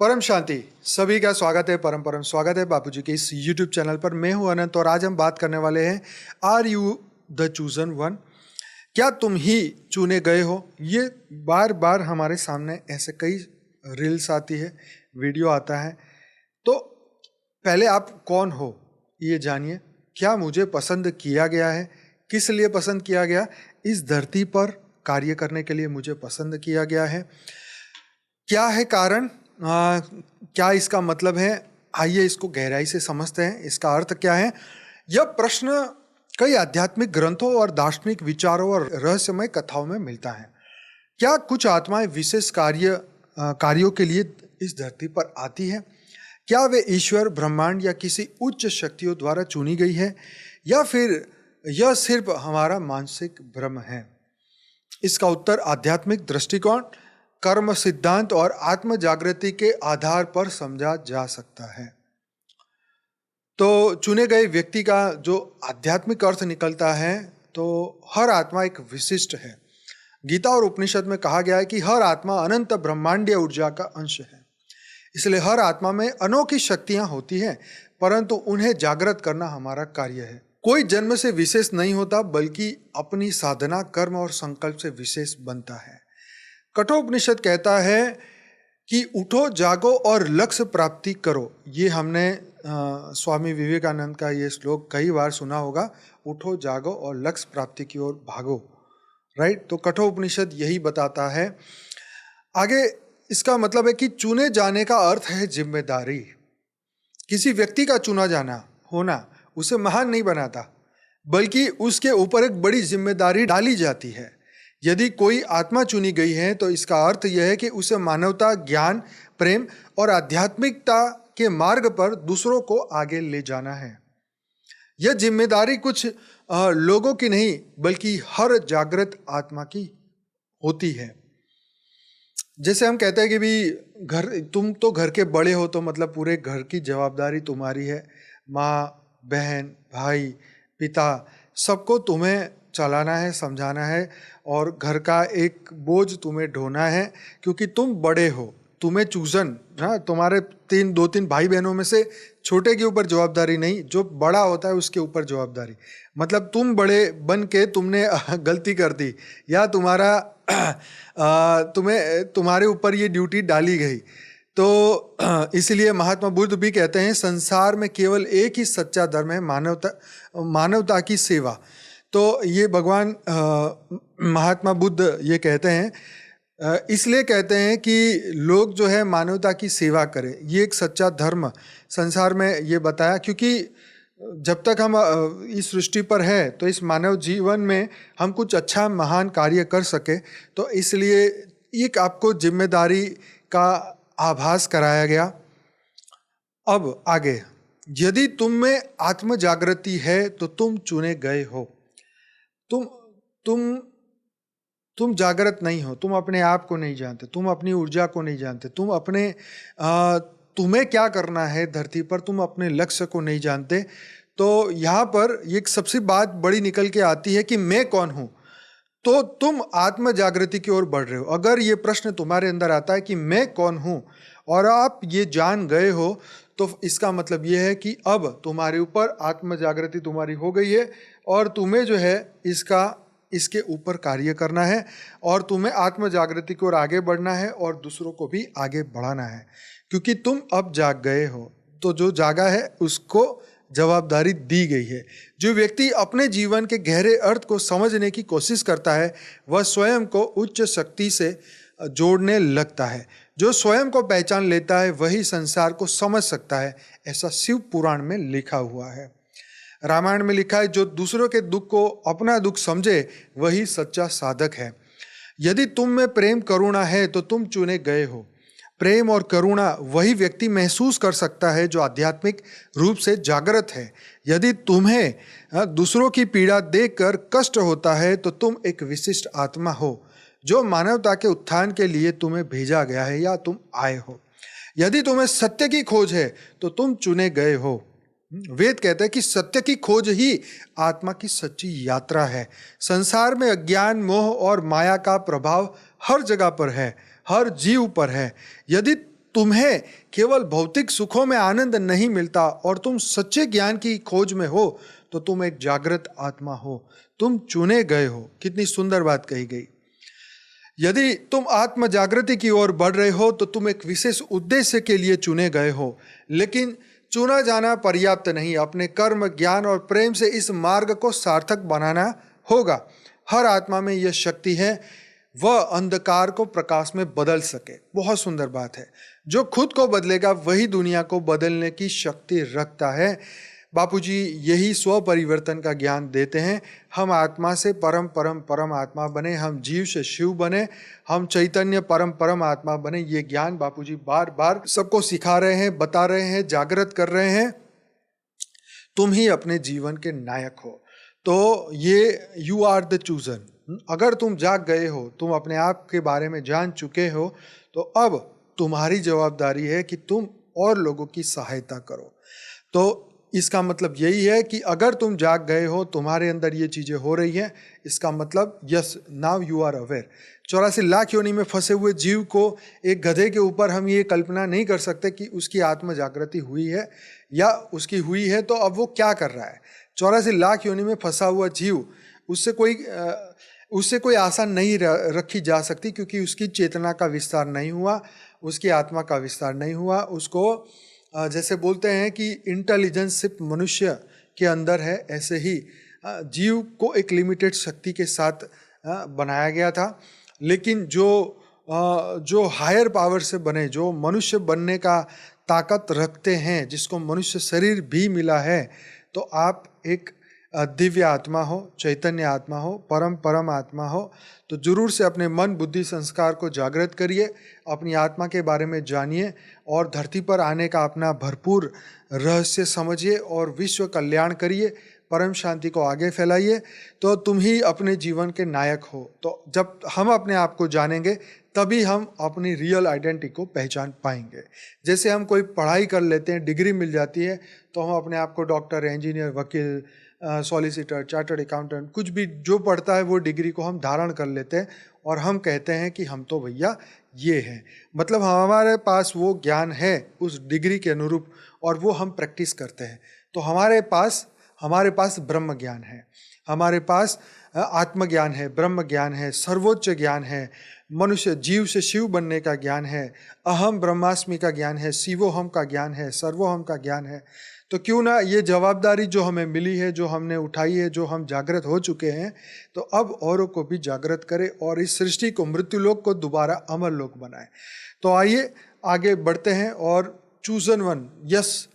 परम शांति सभी का स्वागत है। परम परम स्वागत है बापूजी के इस YouTube चैनल पर। मैं हूं अनंत और आज हम बात करने वाले हैं are you the chosen one. क्या तुम ही चुने गए हो? ये बार बार हमारे सामने ऐसे कई रील्स आती है, वीडियो आता है। तो पहले आप कौन हो ये जानिए। क्या मुझे पसंद किया गया है? किस लिए पसंद किया गया? इस धरती पर कार्य करने के लिए मुझे पसंद किया गया है। क्या है कारण? क्या इसका मतलब है? आइए इसको गहराई से समझते हैं। इसका अर्थ क्या है? यह प्रश्न कई आध्यात्मिक ग्रंथों और दार्शनिक विचारों और रहस्यमय कथाओं में मिलता है। क्या कुछ आत्माएं विशेष कार्यों के लिए इस धरती पर आती है? क्या वे ईश्वर, ब्रह्मांड या किसी उच्च शक्तियों द्वारा चुनी गई है, या फिर यह सिर्फ हमारा मानसिक भ्रम है? इसका उत्तर आध्यात्मिक दृष्टिकोण, कर्म सिद्धांत और आत्म जागृति के आधार पर समझा जा सकता है। तो चुने गए व्यक्ति का जो आध्यात्मिक अर्थ निकलता है, तो हर आत्मा एक विशिष्ट है। गीता और उपनिषद में कहा गया है कि हर आत्मा अनंत ब्रह्मांडीय ऊर्जा का अंश है। इसलिए हर आत्मा में अनोखी शक्तियां होती हैं, परंतु उन्हें जागृत करना हमारा कार्य है। कोई जन्म से विशेष नहीं होता, बल्कि अपनी साधना, कर्म और संकल्प से विशेष बनता है। कठोपनिषद कहता है कि उठो, जागो और लक्ष्य प्राप्ति करो। ये हमने स्वामी विवेकानंद का ये श्लोक कई बार सुना होगा, उठो, जागो और लक्ष्य प्राप्ति की ओर भागो। राइट? तो कठोपनिषद यही बताता है। आगे इसका मतलब है कि चुने जाने का अर्थ है जिम्मेदारी। किसी व्यक्ति का चुना जाना होना उसे महान नहीं बनाता, बल्कि उसके ऊपर एक बड़ी जिम्मेदारी डाली जाती है। यदि कोई आत्मा चुनी गई है तो इसका अर्थ यह है कि उसे मानवता, ज्ञान, प्रेम और आध्यात्मिकता के मार्ग पर दूसरों को आगे ले जाना है। यह जिम्मेदारी कुछ लोगों की नहीं, बल्कि हर जागृत आत्मा की होती है। जैसे हम कहते हैं कि भी तुम तो घर के बड़े हो, तो मतलब पूरे घर की जवाबदारी तुम्हारी है। माँ, बहन, भाई, पिता, सबको तुम्हें चलाना है, समझाना है, और घर का एक बोझ तुम्हें ढोना है, क्योंकि तुम बड़े हो। तुम्हें चूजन, हाँ, तुम्हारे दो तीन भाई बहनों में से छोटे के ऊपर जवाबदारी नहीं, जो बड़ा होता है उसके ऊपर जवाबदारी। मतलब तुम बड़े बन के तुमने गलती कर दी, या तुम्हारे ऊपर ये ड्यूटी डाली गई। तो इसलिए महात्मा बुद्ध भी कहते हैं, संसार में केवल एक ही सच्चा धर्म है, मानवता की सेवा। तो ये भगवान महात्मा बुद्ध ये कहते हैं, इसलिए कहते हैं कि लोग जो है मानवता की सेवा करें। ये एक सच्चा धर्म संसार में ये बताया, क्योंकि जब तक हम इस सृष्टि पर है तो इस मानव जीवन में हम कुछ अच्छा महान कार्य कर सके। तो इसलिए एक आपको जिम्मेदारी का आभास कराया गया। अब आगे, यदि तुम में आत्म जागृति है तो तुम चुने गए हो। तुम जागृत नहीं हो, तुम अपने आप को नहीं जानते, तुम अपनी ऊर्जा को नहीं जानते, तुम्हें क्या करना है धरती पर, तुम अपने लक्ष्य को नहीं जानते। तो यहाँ पर एक सबसे बात बड़ी निकल के आती है कि मैं कौन हूँ। तो तुम आत्म जागृति की ओर बढ़ रहे हो। अगर ये प्रश्न तुम्हारे अंदर आता है कि मैं कौन हूँ, और आप ये जान गए हो, तो इसका मतलब ये है कि अब तुम्हारे ऊपर आत्म जागृति तुम्हारी हो गई है, और तुम्हें जो है इसके ऊपर कार्य करना है, और तुम्हें आत्म जागृति की ओर आगे बढ़ना है, और दूसरों को भी आगे बढ़ाना है, क्योंकि तुम अब जाग गए हो। तो जो जागा है उसको जवाबदारी दी गई है। जो व्यक्ति अपने जीवन के गहरे अर्थ को समझने की कोशिश करता है, वह स्वयं को उच्च शक्ति से जोड़ने लगता है। जो स्वयं को पहचान लेता है वही संसार को समझ सकता है, ऐसा शिव पुराण में लिखा हुआ है। रामायण में लिखा है, जो दूसरों के दुख को अपना दुख समझे वही सच्चा साधक है। यदि तुम में प्रेम करुणा है तो तुम चुने गए हो। प्रेम और करुणा वही व्यक्ति महसूस कर सकता है जो आध्यात्मिक रूप से जागृत है। यदि तुम्हें दूसरों की पीड़ा देखकर कष्ट होता है तो तुम एक विशिष्ट आत्मा हो, जो मानवता के उत्थान के लिए तुम्हें भेजा गया है, या तुम आए हो। यदि तुम्हें सत्य की खोज है तो तुम चुने गए हो। वेद कहते हैं कि सत्य की खोज ही आत्मा की सच्ची यात्रा है। संसार में अज्ञान, मोह और माया का प्रभाव हर जगह पर है, हर जीव पर है। यदि तुम्हें केवल भौतिक सुखों में आनंद नहीं मिलता और तुम सच्चे ज्ञान की खोज में हो तो तुम एक जागृत आत्मा हो, तुम चुने गए हो। कितनी सुंदर बात कही गई। यदि तुम आत्म जागृति की ओर बढ़ रहे हो तो तुम एक विशेष उद्देश्य के लिए चुने गए हो, लेकिन चुना जाना पर्याप्त नहीं। अपने कर्म, ज्ञान और प्रेम से इस मार्ग को सार्थक बनाना होगा। हर आत्मा में यह शक्ति है, वह अंधकार को प्रकाश में बदल सके। बहुत सुंदर बात है। जो खुद को बदलेगा वही दुनिया को बदलने की शक्ति रखता है। बापूजी यही स्व परिवर्तन का ज्ञान देते हैं। हम आत्मा से परम परम परम आत्मा बने, हम जीव से शिव बने, हम चैतन्य परम परम आत्मा बने। ये ज्ञान बापूजी बार बार सबको सिखा रहे हैं, बता रहे हैं, जागृत कर रहे हैं। तुम ही अपने जीवन के नायक हो। तो ये यू आर द चूजन। अगर तुम जाग गए हो, तुम अपने आप के बारे में जान चुके हो, तो अब तुम्हारी जवाबदारी है कि तुम और लोगों की सहायता करो। तो इसका मतलब यही है कि अगर तुम जाग गए हो, तुम्हारे अंदर ये चीज़ें हो रही हैं, इसका मतलब yes, now you are aware. 84 lakh योनि में फंसे हुए जीव को एक गधे के ऊपर हम ये कल्पना नहीं कर सकते कि उसकी आत्म जागृति हुई है या उसकी हुई है तो अब वो क्या कर रहा है। 84 लाख योनि में फंसा हुआ जीव, उससे कोई आशा नहीं रखी जा सकती, क्योंकि उसकी चेतना का विस्तार नहीं हुआ, उसकी आत्मा का विस्तार नहीं हुआ। उसको जैसे बोलते हैं कि इंटेलिजेंस सिर्फ मनुष्य के अंदर है, ऐसे ही जीव को एक लिमिटेड शक्ति के साथ बनाया गया था। लेकिन जो हायर पावर से बने, जो मनुष्य बनने का ताकत रखते हैं, जिसको मनुष्य शरीर भी मिला है, तो आप एक दिव्य आत्मा हो, चैतन्य आत्मा हो, परम परम आत्मा हो। तो जरूर से अपने मन, बुद्धि, संस्कार को जागृत करिए, अपनी आत्मा के बारे में जानिए और धरती पर आने का अपना भरपूर रहस्य समझिए और विश्व कल्याण करिए, परम शांति को आगे फैलाइए। तो तुम ही अपने जीवन के नायक हो। तो जब हम अपने आप को जानेंगे तभी हम अपनी रियल आइडेंटिटी को पहचान पाएंगे। जैसे हम कोई पढ़ाई कर लेते हैं, डिग्री मिल जाती है, तो हम अपने आप को डॉक्टर, इंजीनियर, वकील, सॉलिसिटर, चार्टर्ड अकाउंटेंट, कुछ भी जो पढ़ता है वो डिग्री को हम धारण कर लेते हैं और हम कहते हैं कि हम तो भैया ये हैं। मतलब हमारे पास वो ज्ञान है उस डिग्री के अनुरूप और वो हम प्रैक्टिस करते हैं। तो हमारे पास ब्रह्म ज्ञान है, हमारे पास आत्मज्ञान है, ब्रह्म ज्ञान है, सर्वोच्च ज्ञान है, मनुष्य जीव से शिव बनने का ज्ञान है, अहम ब्रह्मास्मि का ज्ञान है, शिवोहम का ज्ञान है, सर्वोहम का ज्ञान है। तो क्यों ना ये जवाबदारी जो हमें मिली है, जो हमने उठाई है, जो हम जागृत हो चुके हैं, तो अब औरों को भी जागृत करें और इस सृष्टि को, मृत्युलोक को दोबारा अमर लोक बनाएं। तो आइए आगे बढ़ते हैं और चूजन वन, यस,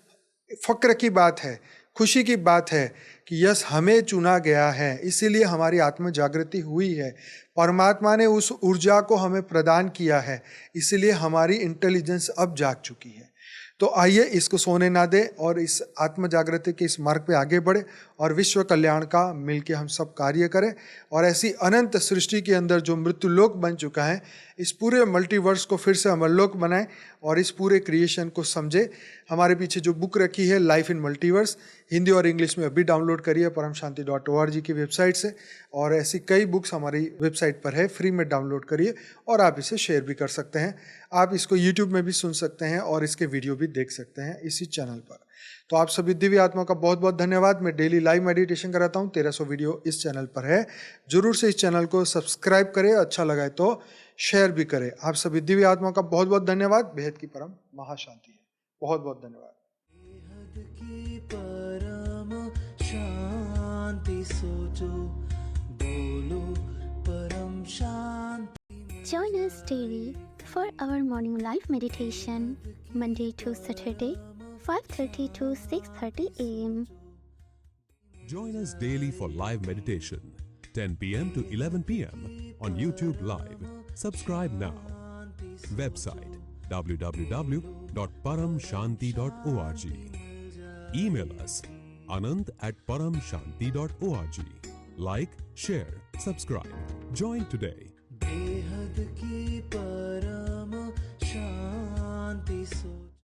फक्र की बात है, खुशी की बात है कि यस, हमें चुना गया है, इसीलिए हमारी आत्म जागृति हुई है। परमात्मा ने उस ऊर्जा को हमें प्रदान किया है, इसीलिए हमारी इंटेलिजेंस अब जाग चुकी है। तो आइए इसको सोने ना दें और इस आत्म जागृति के इस मार्ग पे आगे बढ़े और विश्व कल्याण का मिलके हम सब कार्य करें और ऐसी अनंत सृष्टि के अंदर जो मृत्युलोक बन चुका है, इस पूरे मल्टीवर्स को फिर से अमरलोक बनाएं और इस पूरे क्रिएशन को समझे। हमारे पीछे जो बुक रखी है लाइफ इन मल्टीवर्स, हिंदी और इंग्लिश में अभी डाउनलोड करिए paramshanti.org की वेबसाइट से, और ऐसी कई बुक्स हमारी वेबसाइट पर है, फ्री में डाउनलोड करिए और आप इसे शेयर भी कर सकते हैं। आप इसको यूट्यूब में भी सुन सकते हैं और इसके वीडियो भी देख सकते हैं इसी चैनल पर। तो आप सभी दिव्य आत्मा का बहुत बहुत धन्यवाद। मैं डेली लाइव मेडिटेशन कराता हूँ, 1300 वीडियो इस चैनल पर है। जरूर से इस चैनल को सब्सक्राइब करें, अच्छा लगा तो शेयर भी करें। आप सभी दिव्य आत्मा का बहुत बहुत धन्यवाद। बेहद की परम महाशांति है। बहुत बहुत धन्यवाद। परम शांति सोचो, बोलो परम शांति। Join us daily for our morning live meditation, Monday to Saturday, 5:30 to 6:30 a.m. Join us daily for live meditation, 10 p.m. to 11 p.m. on YouTube Live. Subscribe now. Website www.paramshanti.org. Email us anand@paramshanti.org. Like, share, subscribe. Join today. बेहद की परम शांति सो